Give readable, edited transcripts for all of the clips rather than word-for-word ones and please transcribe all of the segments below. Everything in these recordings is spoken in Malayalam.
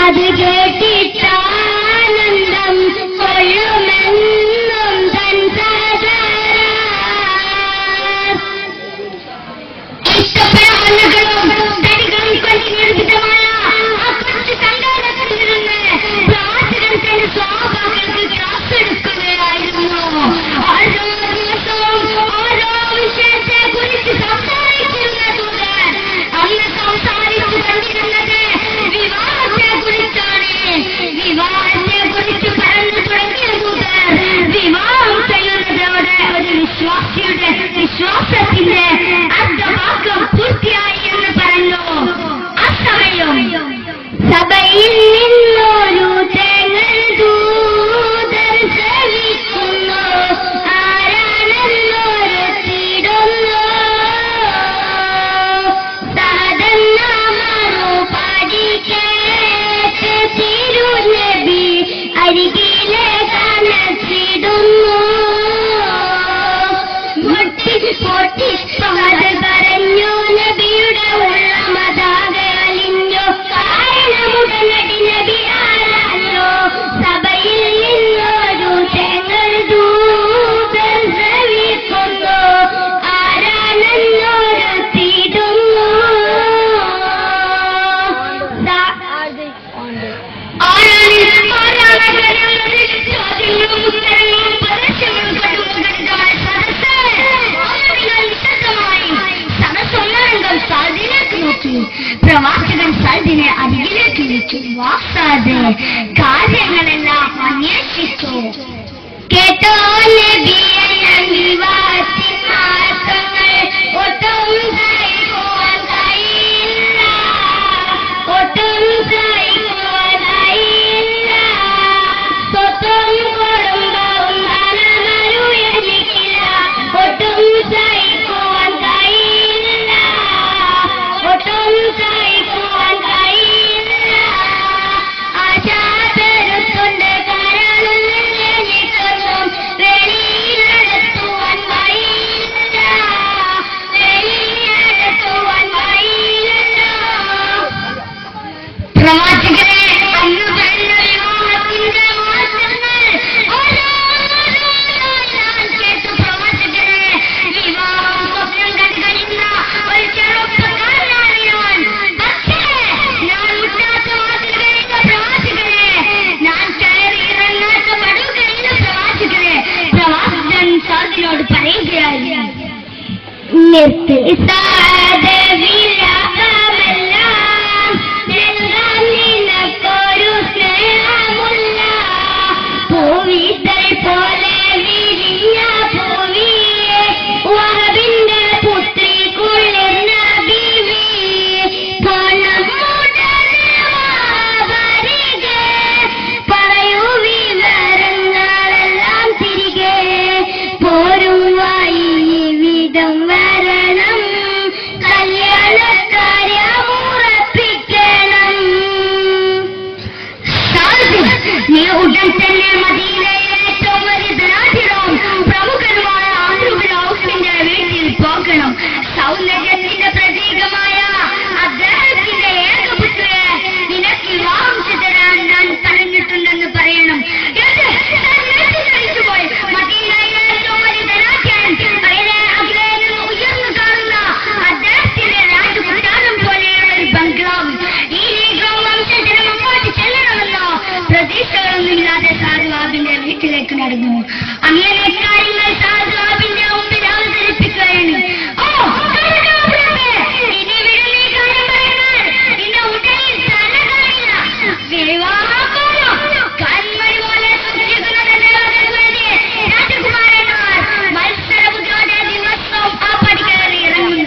അത് കേട്ടിട്ടാനന്ദം കൊള്ളുമെന്നും തൻ ഇഷ്ടപ്പെടാനുകളും തടികളും കൊണ്ട് നിർമ്മിതമായ ആ കുറച്ച് സംഘാടത്തിൽ നിന്ന് പ്രവാചകൻ തന്റെ സ്വഭാവങ്ങൾക്ക് ക്ലാസ് എടുക്കുകയായിരുന്നു. ഓരോ ദിവസവും ഓരോ വിഷയത്തെ കുറിച്ച് സംസാരിക്കുന്ന ദൂതൻ അന്ന് സംസാരിച്ചു കണ്ടിരുന്നത് വിവാഹത്തെ കുറിച്ചാണ്. വിവാഹത്തെ കുറിച്ച് പറഞ്ഞു തുടങ്ങിയ ദൂതൻ വിവാഹം ചെയ്യുന്നതോടെ ഒരു വിശ്വാസിയുടെ വിശ്വാസത്തിന്റെ അർദ്ധഭാഗം പൂർത്തിയായി എന്ന് പറഞ്ഞു. ആ സമയം സഭയിൽ നിന്നൊരു തേങ്ങൽ ദൂതൻ ശ്രവിക്കുന്നു. ആരാണെന്നോരത്തിടുന്നു. സാധന മറുപടി കേട്ട് തിരുനബി അരികിലെ കനച്ചിടുന്നു. പൊട്ടി പാത് പറഞ്ഞു നബിയുടെ ഉള്ളമതാകെ അലിഞ്ഞു. കാരണമുടനടി നബി ആരാഞ്ഞു. സഭയിൽ നിന്നൊരു തേങ്ങൽ ദൂതൻ ശ്രവിക്കുന്നു. ആരാണെന്നോരത്തിടുന്നു. ചോദ്യങ്ങളും ഉത്തരങ്ങളും പരസ്യങ്ങളും കണ്ടുകൊണ്ടിരിക്കുന്ന സദസ്സ് വിശദമായി സദസ്സൊന്നരംഗം സാദിലേക്ക് നോക്കി. പ്രവാചകൻ സാദിനെ അരികിലേക്ക് വിളിച്ചു. വാസാദ് കാര്യങ്ങളെല്ലാം അന്വേഷിച്ചു. കേട്ടോ നബിയെ, വിവാഹത്തിൻ മാർഗങ്ങൾ ഒട്ടും സഹിക്കുവാൻ കഴിയില്ല. ഒട്ടും സഹിക്കുവാൻ കഴിയില്ല. സ്വത്തും കുടുംബവും ധനമരും എനിക്കില്ല. ഒട്ടും സഹിക്കുവാൻ കഴിയില്ല. ഒട്ടും സഹിക്കുവാൻ കഴിയില്ല. ആശാപെരുത്തുണ്ട് കാരണം എനിക്കൊന്നും വെളിയിലെടുത്തുവാൻ കഴിയില്ല. വെളിയിലെടുത്തുവാൻ കഴിയില്ല. പ്രവാചകരെ, അന്ന് പറഞ്ഞ വിവാഹത്തിന്റെ മാറ്റങ്ങൾ ഓരോന്നോരോന്നായി കേട്ടു. പ്രവാചകരെ, വിവാഹം സ്വപ്നം കണ്ടു കഴിയുന്ന ഒരു ചെറുപ്പക്കാരനാണ് ഞാൻ. പക്ഷേ ഞാൻ മുട്ടാത്ത വാതിൽ കഴിഞ്ഞ പ്രവാചകരെ, ഞാൻ കയറി ഇറങ്ങാത്ത പടു കഴിഞ്ഞ പ്രവാചകരെ. പ്രവാചകൻ സാദിനോട് പറയുകയായി, നിർത്തി സാദ് വിലാപമെല്ലാം നൽകാൻ നിനക്കൊരു സ്നേഹമുള്ള പൂവിതൾ പോലെ വിരിഞ്ഞ പൂവിയെ വഹബിന്റെ പുത്രി കുളിർന്ന ബീവി പണം മുടനെ വരികെ പറയൂ വിവരങ്ങളെല്ലാം തിരികെ പോരുവായി വിധം വരണം കല്യാണക്കാര്യമുറപ്പിക്കണം. നീ ഉടൻ തന്നെ മദീനയിലെ ഏറ്റവും വലിയ ധനാഢ്യരും പ്രമുഖരുമായ ആദ്യ ഔഫിന്റെ വീട്ടിൽ പോകണം. സൗന്ദര്യത്തിന്റെ പ്രതീകമായ അദ്ദേഹത്തിന്റെ ഏകപുത്രയെ നിനക്ക് വിവാഹം ചെയ്തുതരാൻ ഞാൻ പറഞ്ഞിട്ടുണ്ടെന്ന് പറയണം. പോയി മദീനയിലെ ഏറ്റവും വലിയ ധനാഢ്യൻ അകലെ നിന്ന് ഉയർന്നു കാണുന്ന അദ്ദേഹത്തിന്റെ രാജകൊട്ടാരം പോലെയുള്ള ഒരു ബംഗ്ലാവ്. ഈ വംശജനം അങ്ങോട്ട് ചെല്ലണമെന്നോ പ്രതീക്ഷകളൊന്നുമില്ലാതെ സാധുവാബിന്റെ വീട്ടിലേക്ക് നടന്നു. അങ്ങനെ കാര്യങ്ങൾ സാധുവാബിന്റെ മുമ്പിൽ അവതരിപ്പിക്കുകയാണ്. ഇനി വിടലി കാര്യം പറയുന്നത് നിന്നെ ഉടലിൽ തല കാണില്ല. വിവാഹമോ കന്മരി പോലെ സൂക്ഷിക്കുന്നതിന്റെ വേണ്ടി രാജകുമാരന്മാർ മത്സരബുദ്ധിയോടെ ദിവസവും ആ പടി കയറി ഇറങ്ങുന്നു.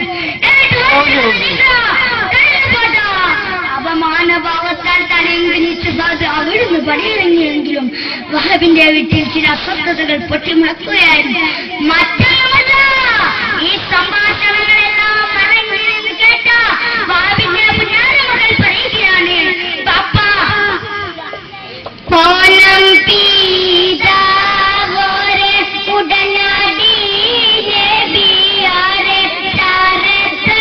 അപമാനഭാവത്താൽ തലയെങ്കിനിച്ച് സാധു അവിടുന്ന് പടിയിറങ്ങിയെങ്കിലും വഹബിന്റെ വീട്ടിൽ ചില അസ്വസ്ഥതകൾ പൊട്ടിമുളക്കുകയായിരുന്നു. മറ്റൊന്നുമല്ല, ഈ സംഭാഷണങ്ങളെല്ലാം മറങ്ങില്ലെന്ന് കേട്ട വഹബിന്റെ പുന്നാരമകൾ പറയുകയാണ്, പാപ്പ കോണം പീതാവോരെ ഉടനടി നബിയാരെ ചാരത്താ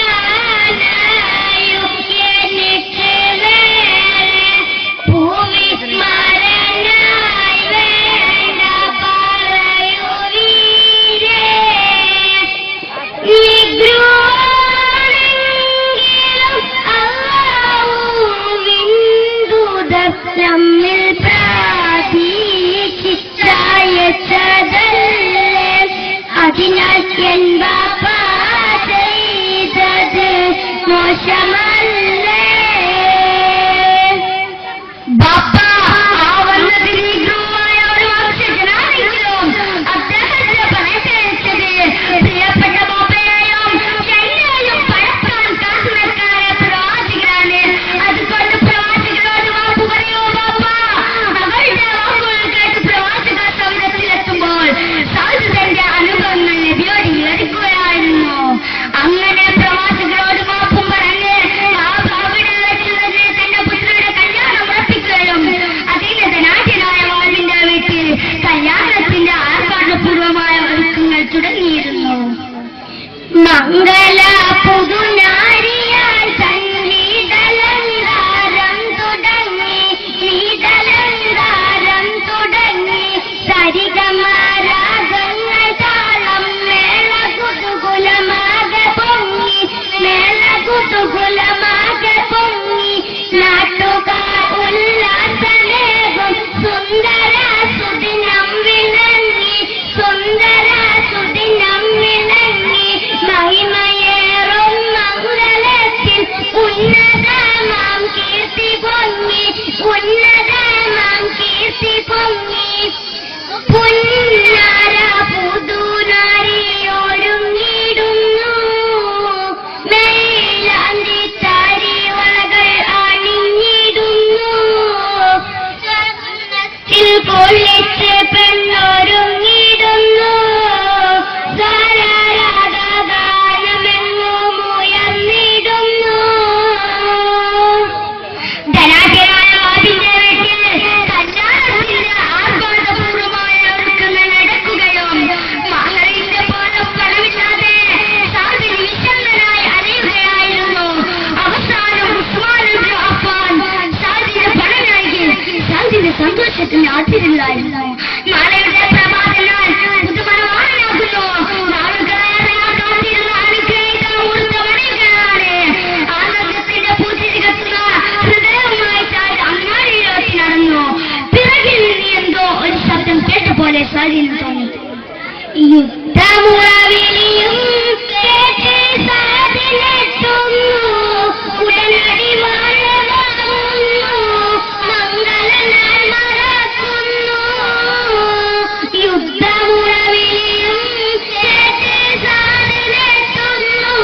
മോശമല്ലേ ബാപ്പ ആ വന്നത് നീഗ്രൂമായ ഒരു വംശജനാണെങ്കിലും അദ്ദേഹത്തെ പറഞ്ഞയച്ചത് പ്രിയപ്പെട്ട ബാപ്പയെയും ശൈലിയെയും പഴക്കാൻ കാത്തുനിൽക്കായ പ്രവാചകരാണ്. അതുകൊണ്ട് പ്രവാചകരോട് വാക്കു പറയൂ ബാപ്പ. മകളുടെ വാക്കുകൾ കേട്ട് പ്രവാചക സൗരത്തിലെത്തുമ്പോൾ സാധുതന്റെ അനുഭവങ്ങൾ നബിയോട് വിവരിക്കുകയായിരുന്നു. അങ്ങനെ പ്രവാചകരോട് മാപ്പും പറഞ്ഞ് അവിടെ വെച്ചുള്ളത് തന്റെ പുത്രിയുടെ കല്യാണം ഉറപ്പിക്കുകയും അതിന് ധനാഢ്യനായ വാലിന്റെ വീട്ടിൽ കല്യാണത്തിന്റെ ആർഭാടപൂർവമായ ഒരുക്കങ്ങൾ തുടങ്ങിയിരുന്നു. മംഗള പുതുനാരിയാൽ സംഗീതലങ്കാരം തുടങ്ങി, നീതലങ്കാരം തുടങ്ങി, സരിഗമരാഗങ്ങൾ താളം മേള കുതുകുലമാകെ പൊങ്ങി, മേള കുതുകുലമാകെ പൊങ്ങി, നാട്ടുകാർ ഉല്ലാസമേകും സുന്ദര സുദിനം വിളങ്ങി, സുന്ദര സുദിനം വിളങ്ങി, മഹിമയേറും മംഗളത്തിൽ ഉന്നതമാം കീർത്തി പൊങ്ങി, ഉന്നതമാം കീർത്തി പൊങ്ങി. പുന്നാര പുതുനാരിയൊരുങ്ങിടുന്നു, മെയിലാന്തി താരിവളകൾ അണിഞ്ഞിടുന്നു, സ്വർണ്ണത്തിൽ പൊള്ളിച്ച് പെണ്ണൊരുങ്ങിടുന്നു, സ്വരരാഗാനമെങ്ങും ഉയർന്നിടുന്നു. ധനാഢ്യനായ വാദിന്റെ വീട്ടിൽ കല്യാണത്തിന്റെ ആർഭാടപൂർവമായ ഒരുക്കങ്ങൾ നടക്കുകയും മഹറിന്റെ പോലും പണമില്ലാതെ സാദിന് വിശന്നനായി അലയുകയായിരുന്നു. അവസാനം ഉസ്മാൻ ഇബ്നു അഫ്ഫാൻ സാദിന് പണം നൽകി. സാദിന്റെ സന്തോഷത്തിന് അതിരില്ലായിരുന്നു. നാളെയുടെ പ്രഭാതനാൽ പുതുമണവാളനാകുന്നു. നാളുകളേറെ കാത്തിരുന്ന അനുഗ്രഹിക്കമുള്ള വഴികളാണ്. ആനന്ദത്തിന്റെ പൂജികത്തുന്ന ഹൃദയവുമായി സാദ് അങ്ങാടിയിലേക്ക് നടന്നു. പിറകിൽ നിന്ന് എന്തോ ഒരു ശബ്ദം കേട്ട പോലെ സാദിന് തോന്നി. യുദ്ധമുറവിളിയും കേട്ട് സാദിനെത്തുന്നു, ഉടനടി വാഴവാകുന്നു, മംഗളനാൾ മറക്കുന്നു. യുദ്ധമുറവിളിയും കേട്ട് സാദിനെത്തുന്നു,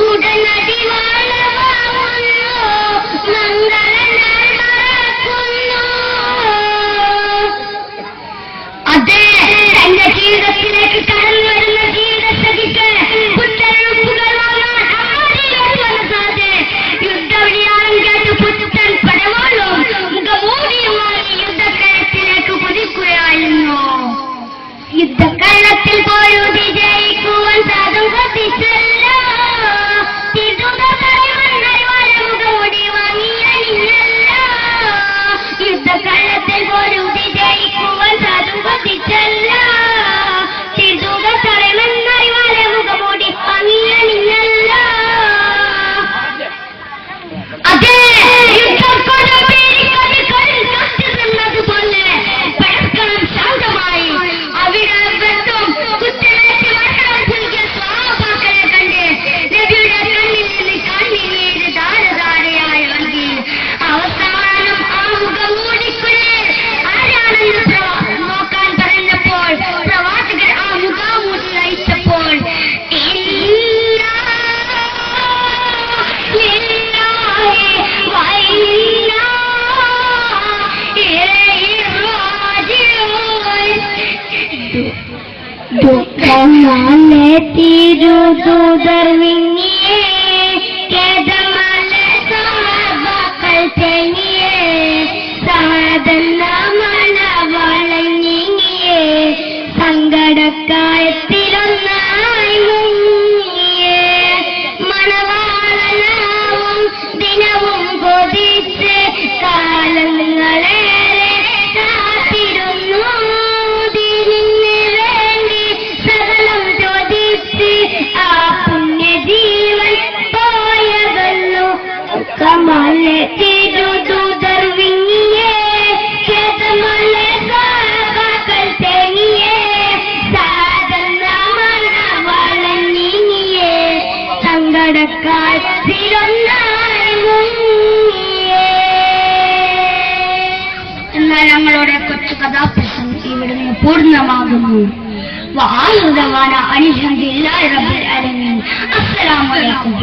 ഉടനടി വാഴവാകുന്നു, മംഗളനാൾ മറക്കുന്നു. അതെ, തന്റെ ജീവിതത്തിലേക്ക് കടന്നു വരുന്ന ജീവിതസഖിക്ക് പുത്തനുപ്പുകൾ വാങ്ങാൻ അങ്ങാടിയിലേക്ക് വന്ന സാദ് യുദ്ധവിളിയാളം കേട്ട് പുത്തൻ പടവാളും മുഖമൂടിയുമായി യുദ്ധക്കളത്തിലേക്ക് കുതിക്കുകയായിരുന്നു. യുദ്ധക്കളത്തിൽ പോരുതി ജയിക്കുവാൻ സാധും കൊതിച്ചല്ലോ, മുഖമൂടി വാങ്ങിയല്ലോ. യുദ്ധക്കളത്തിൽ പോരുതി ജയിക്കുവാൻ സാധും കൊതിച്ചല്ലോ, തിരുതുകത്തറമെന്നറിവാലെ മുഖമൂടി വാങ്ങിയല്ലോ. അതെ, യുദ്ധക്കൊടും പേരിക്കതികളിൽ കാത്തിരുന്നതുപോലെ പരസ്പരം ശാന്തമായി അവിടെ വെട്ടും കുത്തിനേറ്റ് മരണം പുൽകിയ സ്വഹാബാക്കളെ കണ്ട് നബിയുടെ കണ്ണിൽ നിന്ന് കണ്ണീര് ധാരധാരയായി ഒഴുകി. അവസാനം ആ മുഖമൂടിക്കുള്ളിൽ ആരാണെന്ന് നോക്കാൻ പറഞ്ഞപ്പോൾ പ്രവാചകർ ആ മുഖമൂടി അയച്ചപ്പോൾ ദുഃഖമാലെ തിരുദൂതർ വിങ്ങിയേ, കേദമാലെ സ്വഹാബാക്കൾ തേങ്ങിയേ, സാധന മണവാളൻ നീങ്ങിയേ, സങ്കടക്കായത്തിലൊന്നായി മുങ്ങിയേ, മണവാളനാവും ദിനവും കൊതിച്ച് കാലങ്ങളേറെ കാത്തിരുന്നു, ദീനിന് വേണ്ടി സകലം ചോദിച്ച് ആ പുണ്യജീവൻ പോയതല്ലോ. കമലെ തിരുദൂതർ വിങ്ങിയേ, കേതമലെ സ്വഹാബാക്കൾ തേങ്ങിയേ, സാധന മണവാളൻ നീങ്ങിയേ, സങ്കടക്കാറ്റിലോ ഇവിടുന്ന് പൂർണ്ണമാകുന്നു. വആഖിറു ദഅവാനാ അനിൽ ഹംദുലില്ലാഹി റബ്ബിൽ ആലമീൻ. അസ്സലാമു അലൈക്കും.